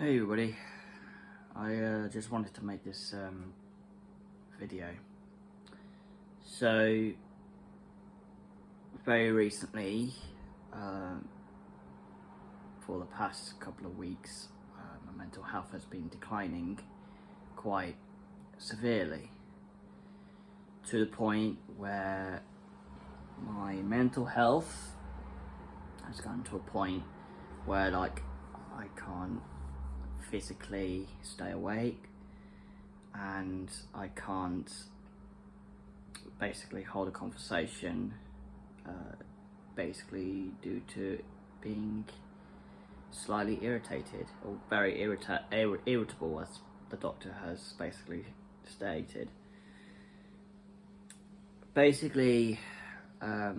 Hey everybody, I just wanted to make this video. So, very recently, for the past couple of weeks, my mental health has been declining quite severely, to the point where my mental health has gotten to a point where I can't physically stay awake, and I can't basically hold a conversation, basically due to being slightly irritated, or very irritable, as the doctor has basically stated. Basically, my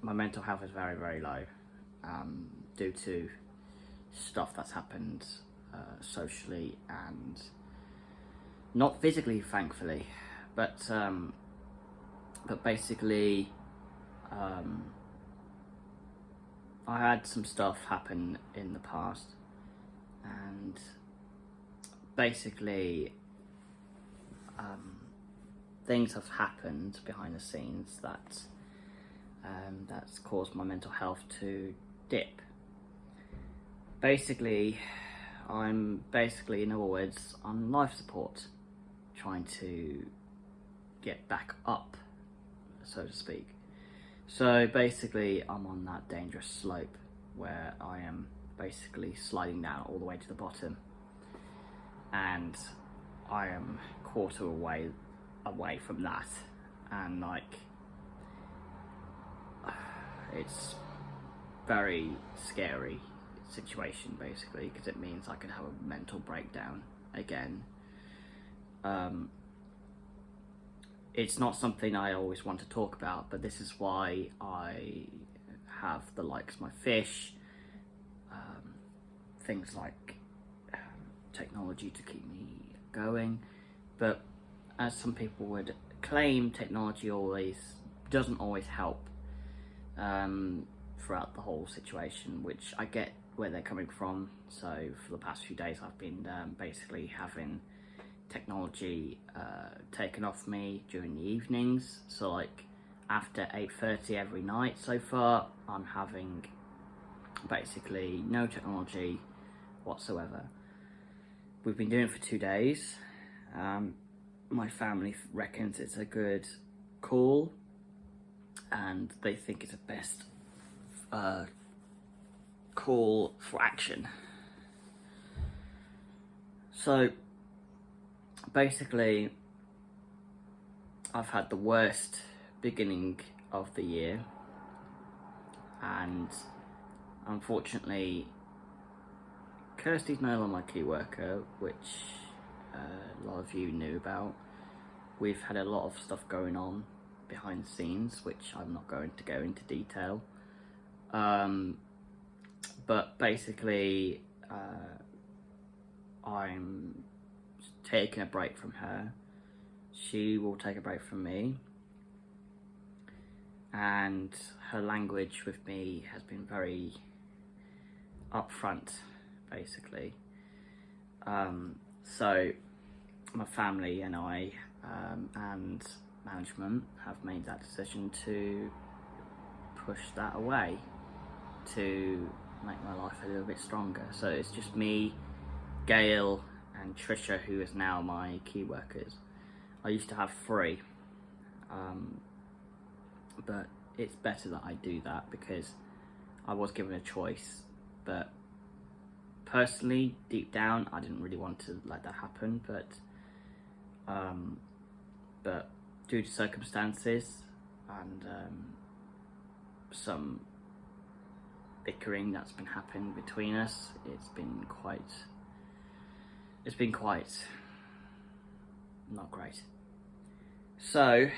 mental health is very, very low, due to stuff that's happened socially and not physically, thankfully, but basically I had some stuff happen in the past, and basically things have happened behind the scenes that's caused my mental health to dip. Basically, in other words, on life support, trying to get back up, so to speak. So basically, I'm on that dangerous slope where I am basically sliding down all the way to the bottom, and I am quarter away from that, and it's very scary situation, basically, because it means I could have a mental breakdown again. It's not something I always want to talk about, but this is why I have the likes my fish, things like technology to keep me going. But as some people would claim, technology doesn't always help throughout the whole situation, which I get where they're coming from. So for the past few days, I've been basically having technology taken off me during the evenings. So after 8:30 every night so far, I'm having basically no technology whatsoever. We've been doing it for 2 days. My family reckons it's a good call, and they think it's the best call for action. So basically, I've had the worst beginning of the year, and unfortunately Kirsty's no longer my key worker, which a lot of you knew about. We've had a lot of stuff going on behind the scenes, which I'm not going to go into detail. But basically, I'm taking a break from her. She will take a break from me. And her language with me has been very upfront, basically. So my family and I and management have made that decision to push that away, to make my life a little bit stronger. So it's just me, Gail, and Trisha, who is now my key workers. I used to have 3, but it's better that I do that because I was given a choice. But personally, deep down, I didn't really want to let that happen. But due to circumstances and some bickering that's been happening between us, it's been quite not great. So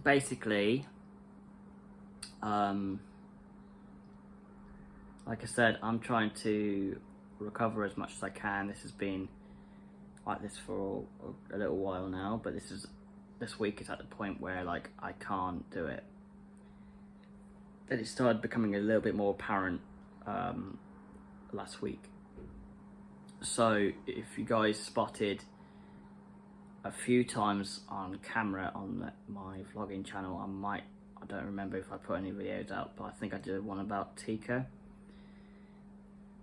basically, like I said, I'm trying to recover as much as I can. This has been like this for a little while now, but this week is at the point where I can't do it. Then it started becoming a little bit more apparent last week. So if you guys spotted a few times on camera on my vlogging channel, I don't remember if I put any videos out, but I think I did one about Tika.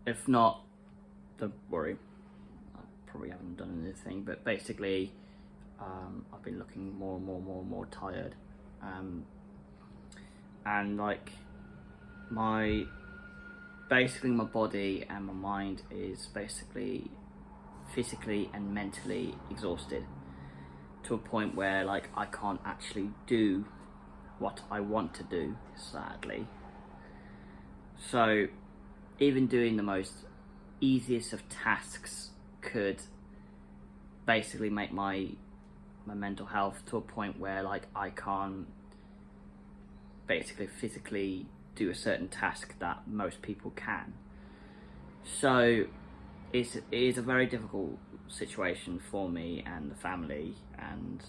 If not, don't worry, I probably haven't done anything, but basically I've been looking more and more tired, and like basically my body and my mind is basically physically and mentally exhausted to a point where like I can't actually do what I want to do, sadly. So even doing the most easiest of tasks could basically make my mental health to a point where like I can't basically physically do a certain task that most people can. So it is a very difficult situation for me and the family and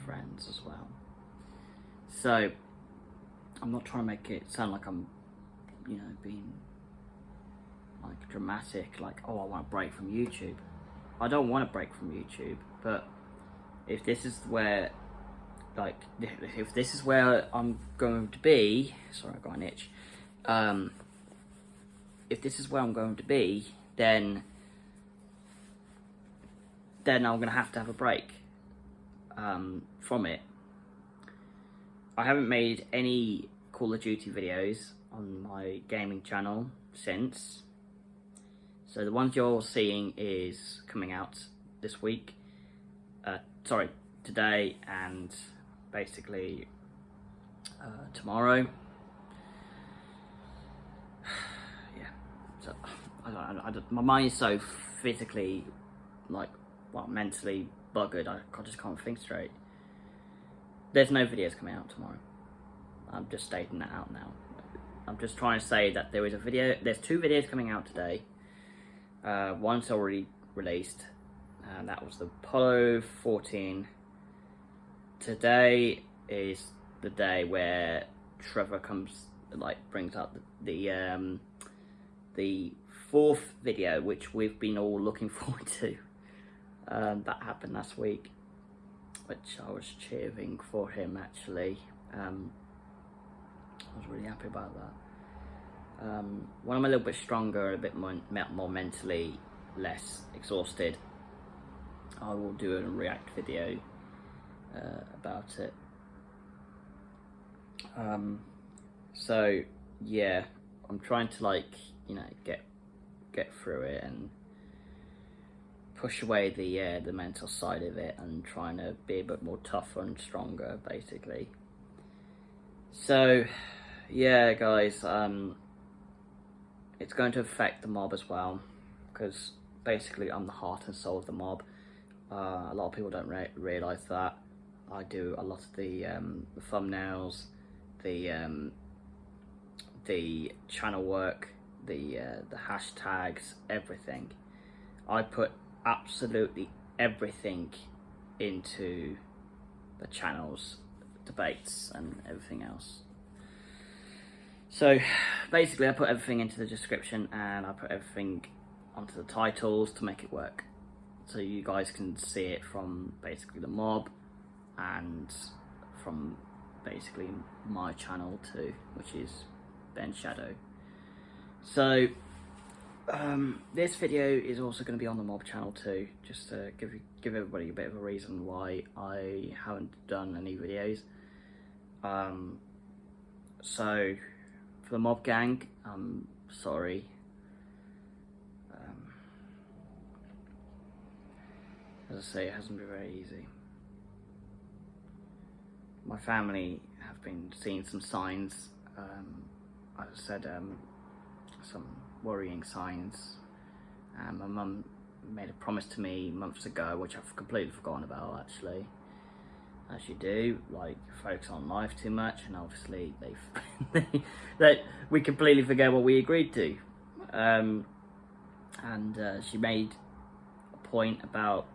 friends as well. So I'm not trying to make it sound like I'm, being like dramatic, like, oh, I want a break from YouTube. I don't want a break from YouTube, but if this is where, if this is where I'm going to be, sorry, I got an itch. If this is where I'm going to be, then I'm going to have a break from it. I haven't made any Call of Duty videos on my gaming channel since. So the ones you're seeing is coming out this week. Today and basically tomorrow. Yeah. So my mind is so physically, mentally buggered. I just can't think straight. There's no videos coming out tomorrow. I'm just stating that out now. I'm just trying to say that there's 2 videos coming out today. One's already released, and that was the Apollo 14. Today is the day where Trevor brings up the 4th video, which we've been all looking forward to. That happened last week, which I was cheering for him actually. I was really happy about that. When I'm a little bit stronger, a bit more mentally less exhausted, I will do a react video about it. So yeah, I'm trying to get through it and push away the mental side of it, and trying to be a bit more tougher and stronger, basically. So yeah, guys, it's going to affect the mob as well, because basically I'm the heart and soul of the mob. A lot of people don't realise that. I do a lot of the thumbnails, the channel work, the hashtags, everything. I put absolutely everything into the channels, debates and everything else. So basically I put everything into the description, and I put everything onto the titles to make it work. So you guys can see it from basically the mob and from basically my channel too, which is Ben Shadow. So this video is also going to be on the mob channel too, just to give everybody a bit of a reason why I haven't done any videos. So for the mob gang, I'm sorry. As I say, it hasn't been very easy. My family have been seeing some signs, as I said, some worrying signs. My mum made a promise to me months ago, which I've completely forgotten about actually. As you do, focus on life too much, and obviously we completely forget what we agreed to. And she made a point about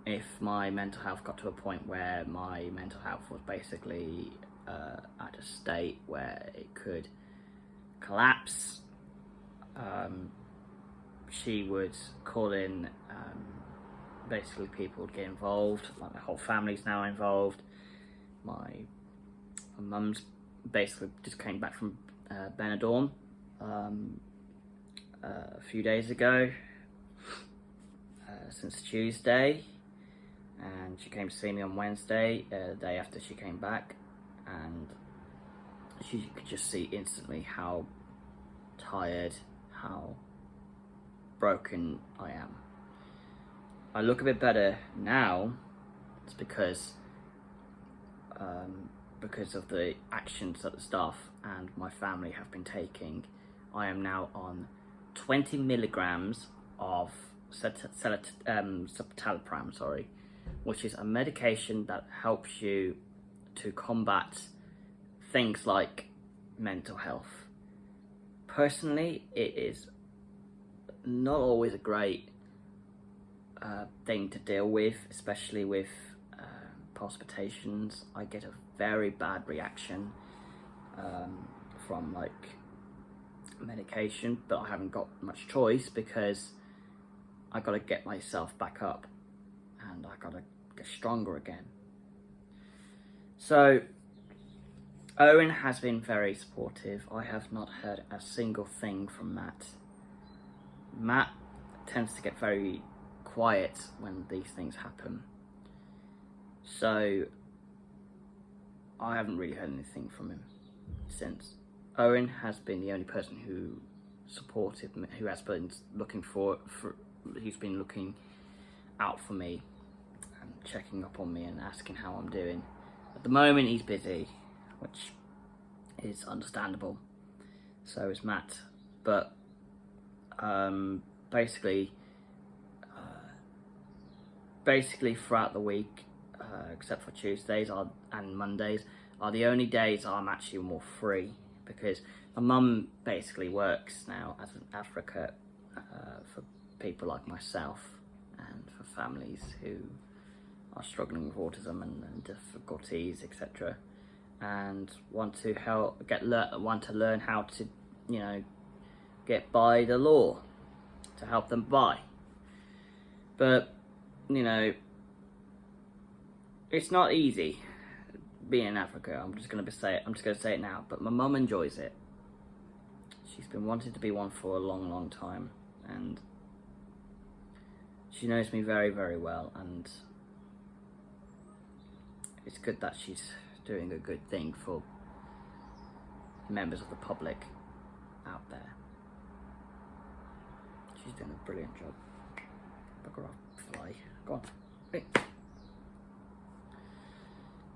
if my mental health got to a point where my mental health was basically at a state where it could collapse, she would call in, basically people would get involved, like my whole family's now involved. My mum's basically just came back from Benidorm a few days ago, since Tuesday, and she came to see me on Wednesday, the day after she came back, and she could just see instantly how tired, how broken I am. I look a bit better now. It's because of the actions that the staff and my family have been taking. I am now on 20 milligrams of citalopram, which is a medication that helps you to combat things like mental health. Personally, it is not always a great thing to deal with, especially with palpitations. I get a very bad reaction from like medication, but I haven't got much choice because I got to get myself back up and I got to get stronger again. So Owen has been very supportive. I have not heard a single thing from Matt. Matt tends to get very quiet when these things happen, so I haven't really heard anything from him since. Owen has been the only person who supported me, who has been looking he's been looking out for me and checking up on me and asking how I'm doing. At the moment he's busy, which is understandable. So is Matt, but basically throughout the week, except for Tuesdays and Mondays, are the only days I'm actually more free, because my mum basically works now as an advocate for people like myself and for families who are struggling with autism and difficulties, etc., and want to learn how to, get by the law, to help them by. But it's not easy being an advocate. I'm just going to say it now. But my mum enjoys it. She's been wanting to be one for a long, long time, and she knows me very, very well. And it's good that she's doing a good thing for members of the public out there. She's doing a brilliant job. Bugger off, fly. Go on. Hey.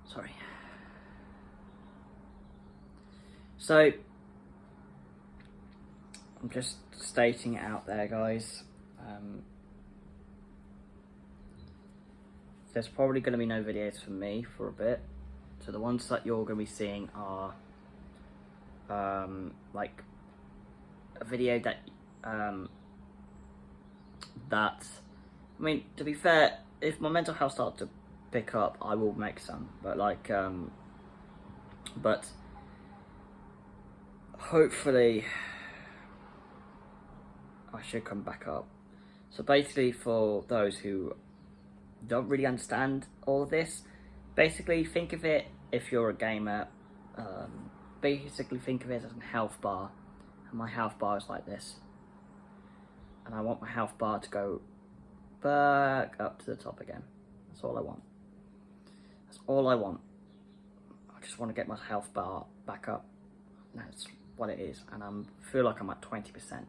Sorry. So, I'm just stating it out there, guys. There's probably going to be no videos from me for a bit. So the ones that you're going to be seeing are like a video that I mean, to be fair, if my mental health starts to pick up, I will make some, but but hopefully I should come back up. So basically, for those who don't really understand all of this, basically think of it, if you're a gamer, basically think of it as a health bar, and my health bar is like this, and I want my health bar to go back up to the top again. That's all I want. That's all I want. I just want to get my health bar back up. That's what it is, and I feel like I'm at 20%.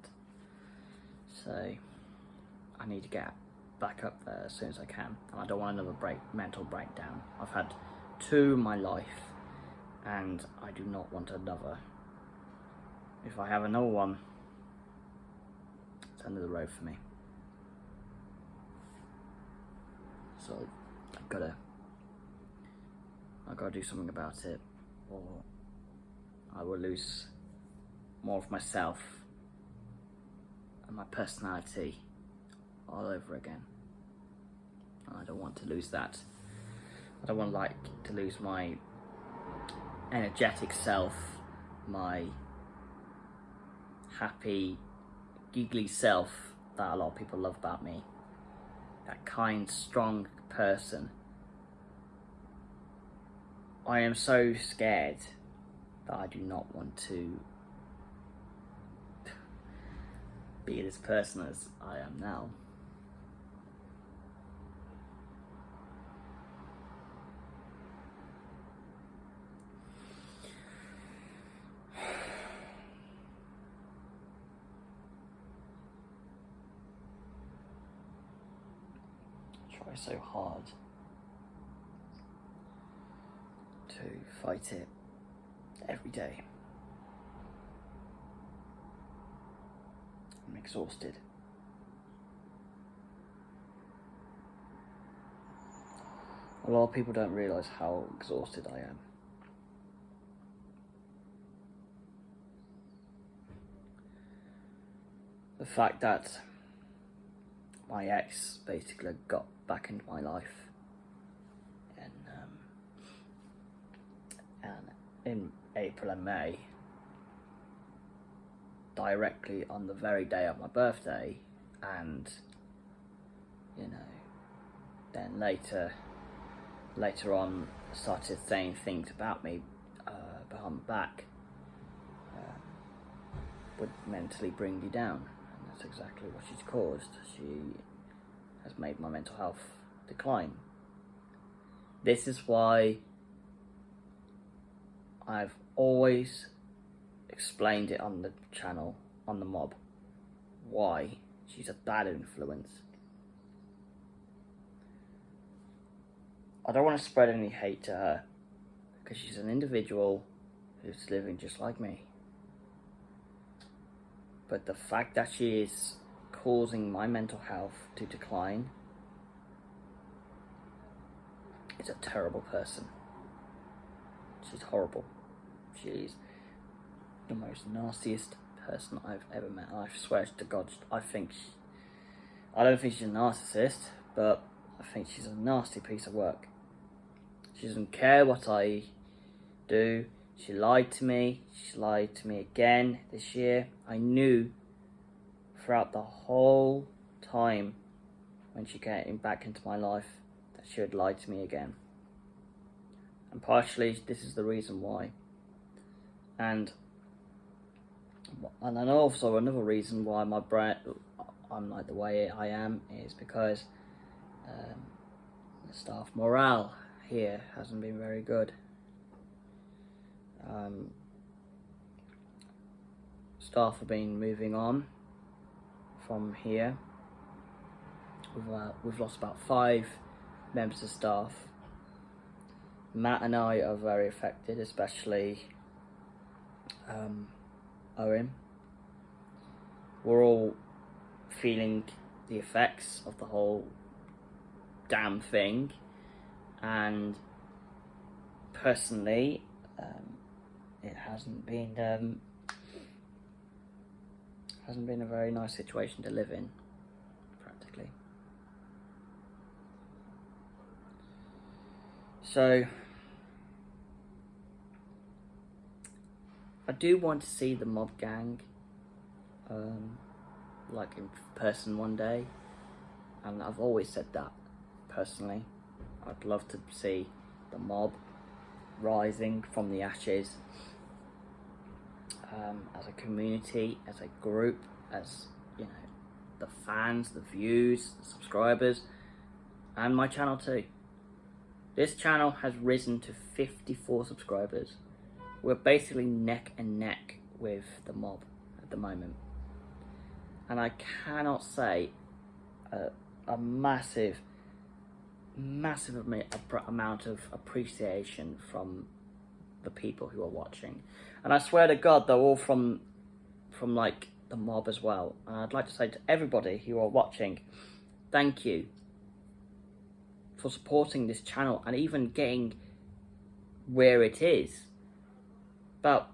So I need to get back up there as soon as I can, and I don't want another mental breakdown. I've had 2 in my life, and I do not want another. If I have another one, it's end of the road for me. So I've got to do something about it, or I will lose more of myself and my personality all over again. And I don't want to lose that. I don't want to lose my energetic self, my happy, giggly self that a lot of people love about me. That kind, strong person. I am so scared that I do not want to be this person as I am now. I try so hard to fight it every day. I'm exhausted. A lot of people don't realise how exhausted I am. The fact that my ex basically got back into my life and in April and May, directly on the very day of my birthday, and then later on started saying things about me behind my back, would mentally bring me down, and that's exactly what she's caused. She has made my mental health decline. This is why I've always explained it on the channel, on the mob, why she's a bad influence. I don't want to spread any hate to her, because she's an individual who's living just like me. But the fact that she is causing my mental health to decline is a terrible person. She's horrible. She's the most nastiest person I've ever met. I swear to God, I don't think she's a narcissist, but I think she's a nasty piece of work. She doesn't care what I do. She lied to me. She lied to me again this year. I knew throughout the whole time when she came back into my life that she would lie to me again. And partially, this is the reason why. And then also another reason why I'm like the way I am is because the staff morale here hasn't been very good. Staff have been moving on from here. We've lost about 5 members of staff. Matt and I are very affected, especially Owen. We're all feeling the effects of the whole damn thing, and personally, it hasn't been a very nice situation to live in, practically. So I do want to see the mob gang like in person one day, and I've always said that personally. I'd love to see the mob rising from the ashes, as a community, as a group, as the fans, the views, the subscribers, and my channel too. This channel has risen to 54 subscribers. We're basically neck and neck with the mob at the moment, and I cannot say a massive amount of appreciation from the people who are watching. And I swear to God, they're all from like the mob as well. And I'd like to say to everybody who are watching, thank you for supporting this channel and even getting where it is. About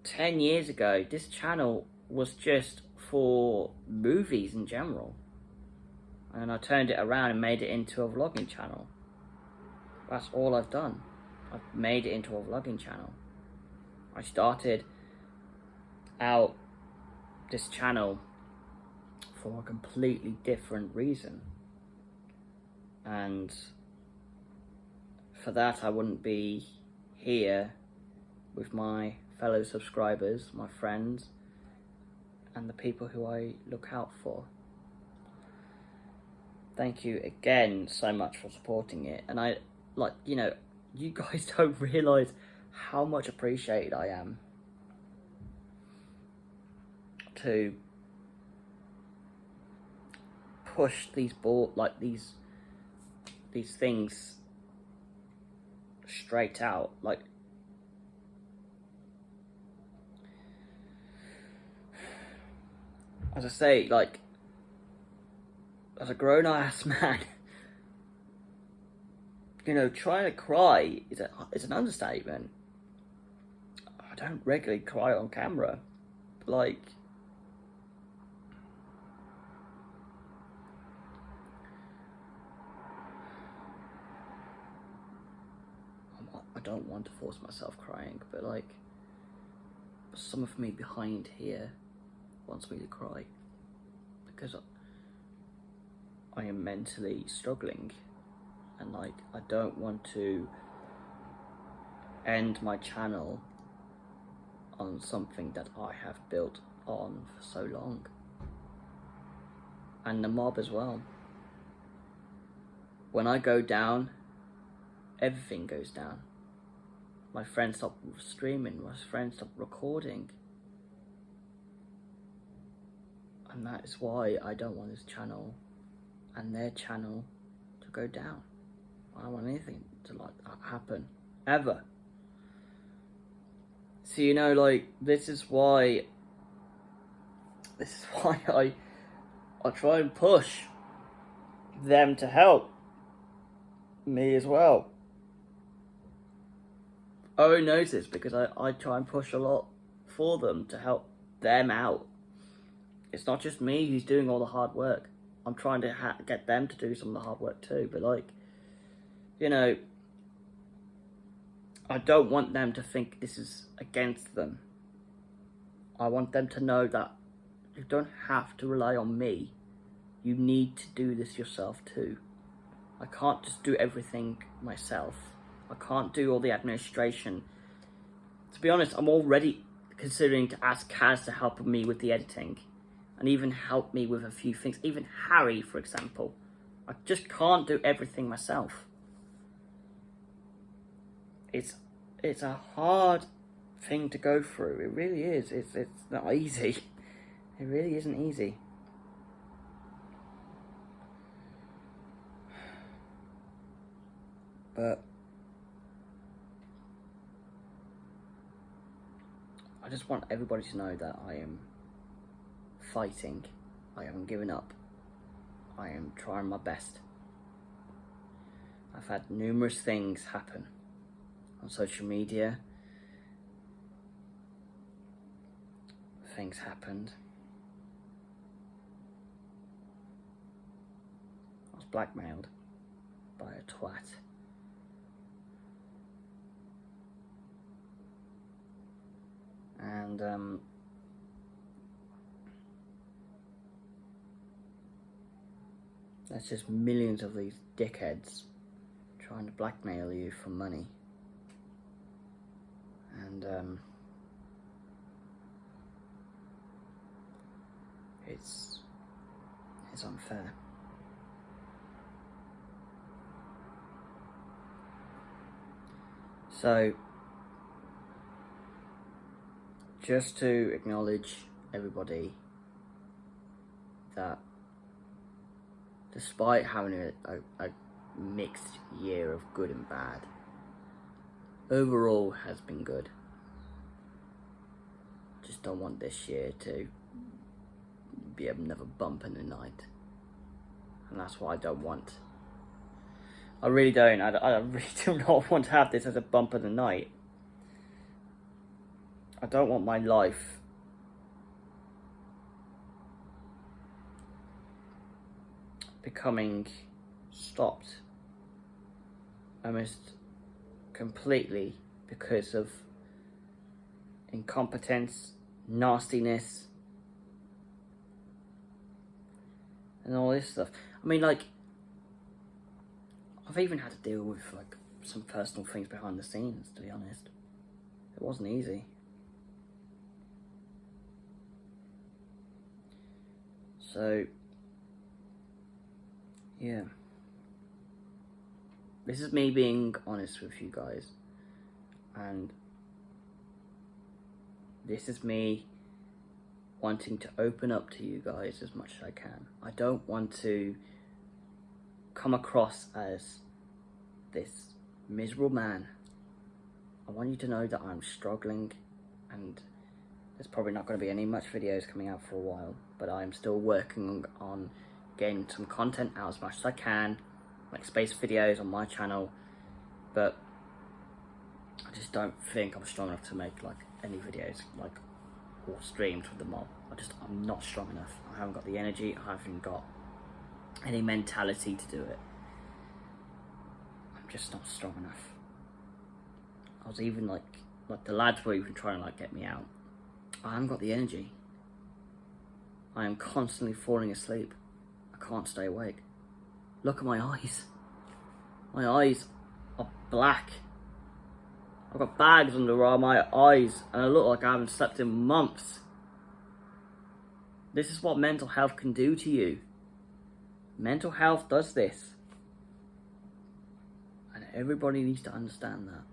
10 years ago, this channel was just for movies in general. And I turned it around and made it into a vlogging channel. That's all I've done. I've made it into a vlogging channel. I started out this channel for a completely different reason. And for that, I wouldn't be here with my fellow subscribers, my friends, and the people who I look out for. Thank you again so much for supporting it. And I, like, you know, you guys don't realise how much appreciated I am to push these these things straight out. Like, as I say, like, as a grown-ass man, you know, trying to cry is an understatement. I don't regularly cry on camera, but like, I don't want to force myself crying, but like, some of me behind here wants me to cry because I am mentally struggling, and like, I don't want to end my channel on something that I have built on for so long, and the mob as well. When I go down, everything goes down. My friends stop streaming, my friends stop recording. And that is why I don't want this channel and their channel to go down. I don't want anything to like that happen, ever. So, you know, like, this is why I try and push them to help me as well. Owen knows this because I try and push a lot for them to help them out. It's not just me who's doing all the hard work. I'm trying to get them to do some of the hard work too. But like, you know, I don't want them to think this is against them. I want them to know that you don't have to rely on me. You need to do this yourself too. I can't just do everything myself. I can't do all the administration. To be honest, I'm already considering to ask Kaz to help me with the editing and even help me with a few things. Even Harry, for example. I just can't do everything myself. It's a hard thing to go through. It really is. It's not easy. It really isn't easy. But I just want everybody to know that I am fighting. I haven't given up. I am trying my best. I've had numerous things happen on social media. Things happened. I was blackmailed by a twat. And there's just millions of these dickheads trying to blackmail you for money. And it's unfair. So, just to acknowledge everybody that despite having a mixed year of good and bad, overall has been good. Just don't want this year to be another bump in the night, and that's what I don't want. I really don't. I really do not want to have this as a bump in the night. I don't want my life becoming stopped almost completely because of incompetence, nastiness, and all this stuff. I mean, like, I've even had to deal with, like, some personal things behind the scenes, to be honest. It wasn't easy. So, yeah. This is me being honest with you guys. And this is me wanting to open up to you guys as much as I can. I don't want to come across as this miserable man. I want you to know that I'm struggling, and there's probably not going to be any much videos coming out for a while, but I'm still working on getting some content out as much as I can, like space videos on my channel, but I just don't think I'm strong enough to make like any videos like or streams with them all. I'm not strong enough. I haven't got the energy, I haven't got any mentality to do it. I'm just not strong enough. I was even like the lads were even trying to like get me out. I haven't got the energy. I am constantly falling asleep. I can't stay awake. Look at my eyes. My eyes are black. I've got bags under my eyes and I look like I haven't slept in months. This is what mental health can do to you. Mental health does this. And everybody needs to understand that.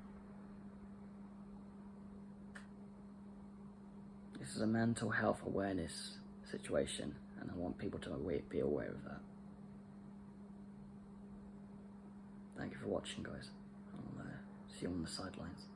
This is a mental health awareness situation, and I want people to be aware of that. Thank you for watching, guys. I'll see you on the sidelines.